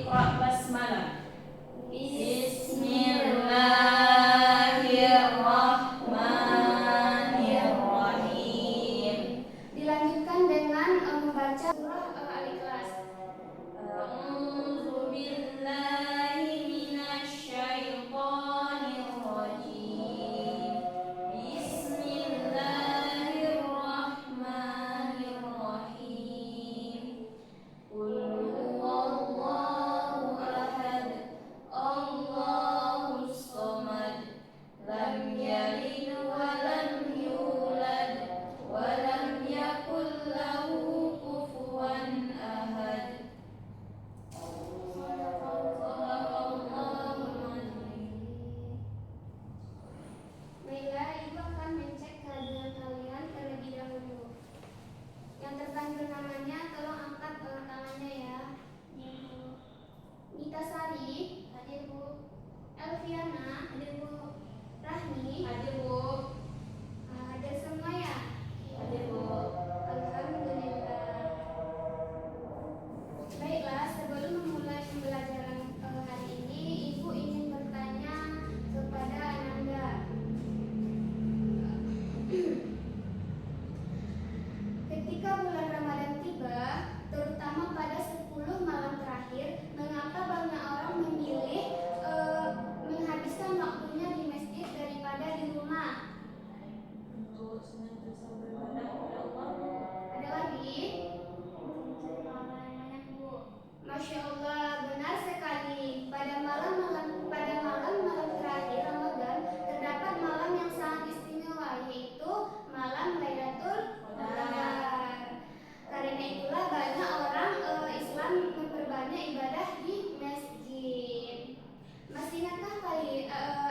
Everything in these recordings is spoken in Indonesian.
Iqra basmalah. Bismillahirrahmanirrahim. Dilanjutkan dengan membaca surah Al-Ikhlas. A'udzu billahi minasyaitonir rajim. Bismillahirrahmanirrahim. Qul huwallahu ahad, Allahus samad, lam yalid wa lam yulad wa lam yakul lahu kufuwan ahad. Baiklah, ibu akan mencek kehadiran kalian terlebih dahulu. Yang terpanggil namanya tolong angkat tangannya ya. Nita Sari, hadir Bu. Elviana, hadir Bu. Rahmi, Hadir Bu. hadir semua ya. Hadir Bu. Alhamdulillah. Baiklah, sebelum memulai pembelajaran hari ini, Ibu ingin bertanya kepada Ananda. Ketika bulan Ramadan tiba, terutama pada 10 malam terakhir, mengapa banyak orang memilih menghabiskan waktunya di masjid daripada di rumah? Untuk senantiasa beribadah kepada Allah. Ada lagi? Masya Allah, benar sekali. Pada malam terakhir Ramadan terdapat malam yang sangat istimewa, yaitu malam Lailatul Qadar. Karena itulah banyak orang Islam memperbanyak ibadah di masjid. Masih ingatkah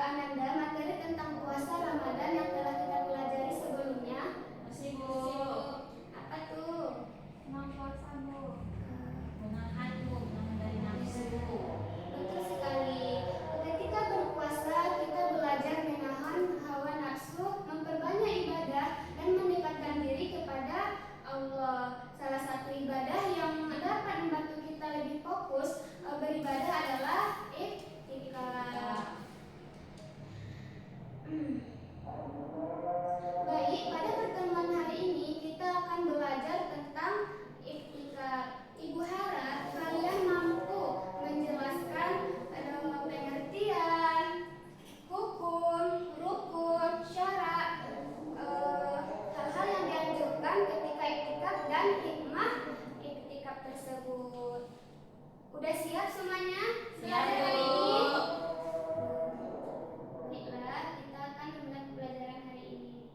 Ananda materi tentang puasa Ramadan yang telah kita pelajari sebelumnya? Masih Bu. Apa tuh? Puasa Bu. Menahan Bu, menahan dari nafsu. Betul sekali. Ketika berpuasa, kita belajar menahan hawa nafsu, memperbanyak ibadah, dan mendekatkan diri kepada Allah. Salah satu ibadah yang dapat membantu kita lebih fokus beribadah adalah iktikaf. Baik, pada pertemuan hari ini kita akan belajar tentang iktikaf. Ibu harap kalian mampu menjelaskan pengertian, hukum, rukun, syarat, hal-hal yang dianjurkan ketika iktikaf dan hikmah iktikaf tersebut. Udah siap semuanya? Belajar hari ini? Baiklah, kita akan memulai pembelajaran hari ini.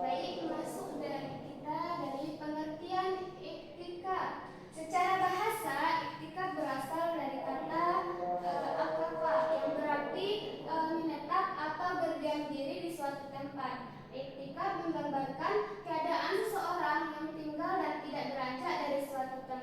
Baik, masuk dari pengertian iktikaf. Secara bahasa, iktikaf berasal dari kata akafa yang berarti menetap atau berdiam diri di suatu tempat. Iktikaf menggambarkan keadaan seseorang yang tinggal dan tidak beranjak dari suatu tempat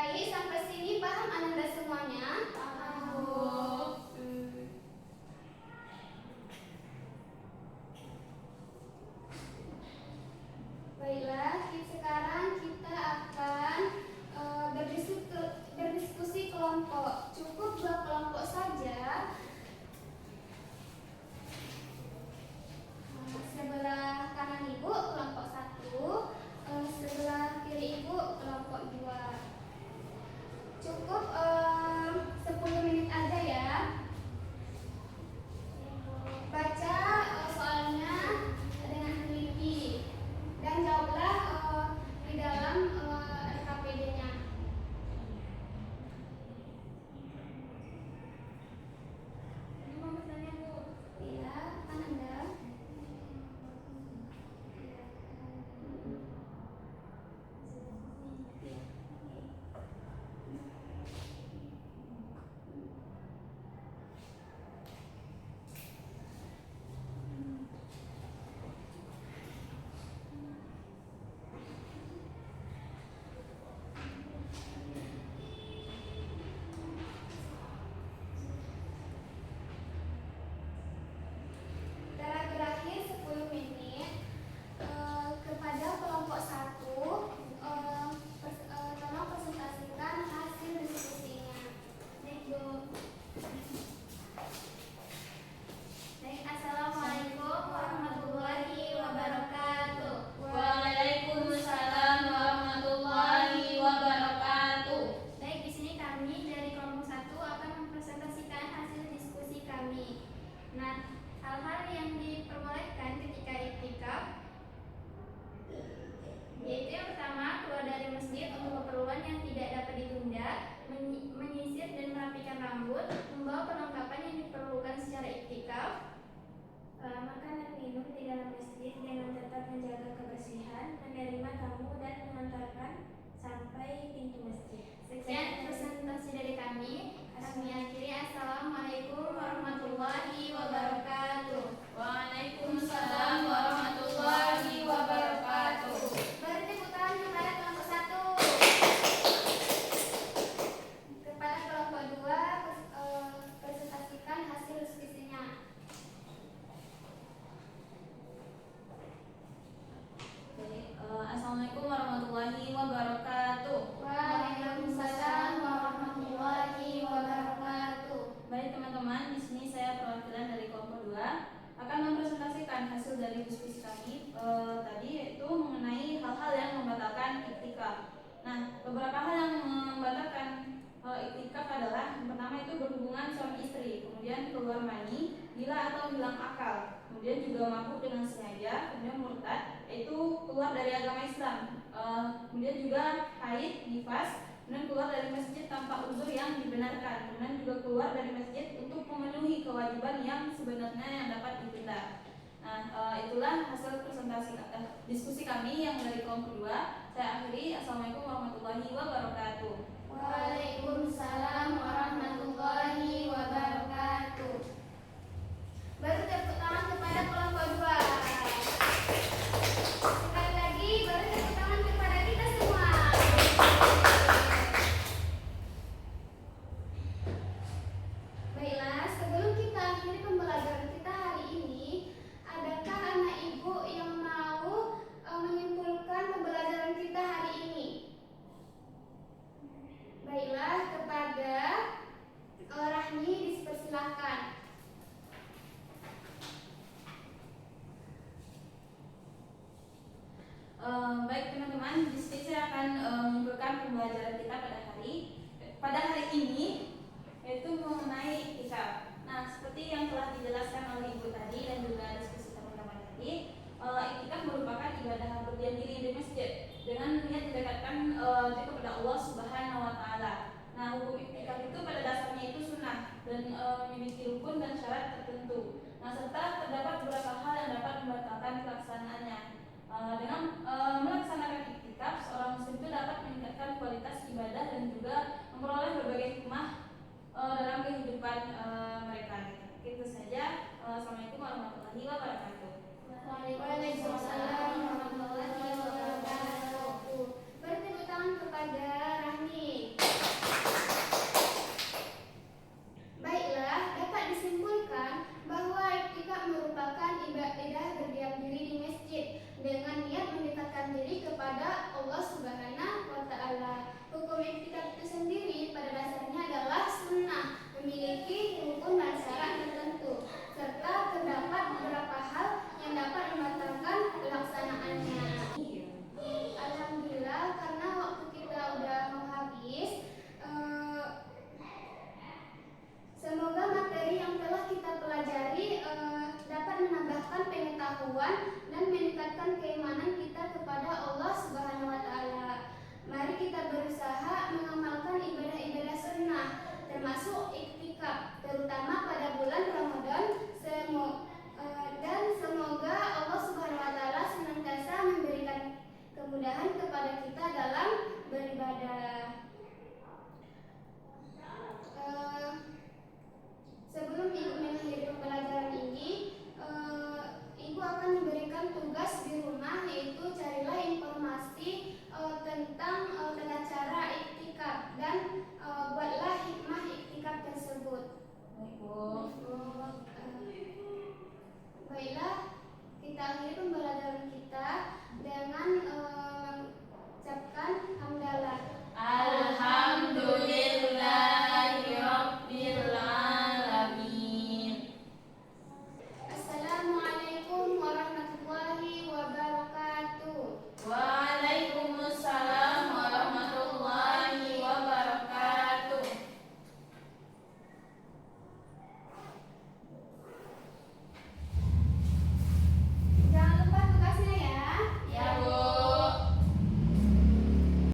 Baik, sampai sini paham Ananda semuanya? Paham, Bu. Baiklah, sekarang kita akan berdiskusi kelompok. Cukup 2 kelompok saja. Sebelah kanan ibu kelompok 1, sebelah kiri ibu kelompok 2. Cukup 10 menit aja ya. Baca soalnya dengan teliti dan jawablah di dalam RKPD-nya. Ini mau bertanya, Bu. Iya, Ananda. Telah berakhir 10 menit. Kepada kelompok 1, tolong presentasikan hasil diskusinya. Baik, Bu. Baik, Assalamualaikum warahmatullahi wabarakatuh. Waalaikumsalam warahmatullahi wabarakatuh. Baik, di sini kami dari kelompok 1 akan mempresentasikan hasil diskusi kami. Nah, hal-hal yang diperbolehkan ketika iktikaf yaitu yang pertama, keluar dari masjid untuk keperluan yang tidak dapat ditunda, menyisir dan merapikan rambut, membawa perlengkapan yang diperlukan secara iktikaf, makan dan minum di dalam masjid dengan tetap menjaga kebersihan, menerima tamu dan mengantarkan sampai pintu masjid. Sekian presentasi dari kami. Kami akhiri. Assalamualaikum warahmatullahi wabarakatuh. Waalaikumsalam warahmatullahi wabarakatuh. Beri tepuk tangan kepada kelompok 1. Kepada kelompok 2, presentasikan hasil diskusinya. Baik, Assalamualaikum warahmatullahi wabarakatuh. Waalaikumsalam warahmatullahi wabarakatuh. Baik teman-teman, di sini saya perwakilan dari kelompok 2 akan mempresentasikan hasil dari diskusi kami tadi, yaitu mengenai hal-hal yang membatalkan iktikaf. Nah, beberapa hal yang membatalkan iktikaf adalah yang pertama itu berhubungan suami istri, kemudian keluar mani, gila atau hilang akal, kemudian juga mabuk dengan sengaja, kemudian murtad, yaitu keluar dari agama Islam, kemudian juga haid, nifas, kemudian keluar dari masjid tanpa uzur yang dibenarkan, kemudian juga keluar dari masjid untuk memenuhi kewajiban yang sebenarnya yang dapat ditunda. Nah, itulah hasil presentasi diskusi kami yang dari kelompok 2. Saya akhiri. Assalamualaikum warahmatullahi wabarakatuh. Waalaikumsalam warahmatullahi wabarakatuh. Baru tepuk tangan kepada kelompok 2. Sekali lagi, baru tepuk tangan kepada kita semua. Baiklah, sebelum kita akhiri pembelajaran kita hari ini, adakah anak ibu yang mau menyimpulkan pembelajaran kita hari ini? Baiklah, kepada Rahmi dipersilakan. Baik teman-teman, di sini saya akan menyimpulkan pembelajaran kita pada hari ini, yaitu mengenai iktikaf. Nah, seperti yang telah dijelaskan oleh Ibu tadi dan juga diskusi teman-teman tadi, iktikaf merupakan ibadah berdiam diri di masjid dengan niat mendekatkan diri kepada Allah Subhanahu wa taala. Nah, hukum iktikaf itu pada dasarnya itu sunnah dan memiliki rukun dan syarat tertentu. Nah, serta terdapat beberapa hal yang dapat membatalkan pelaksanaan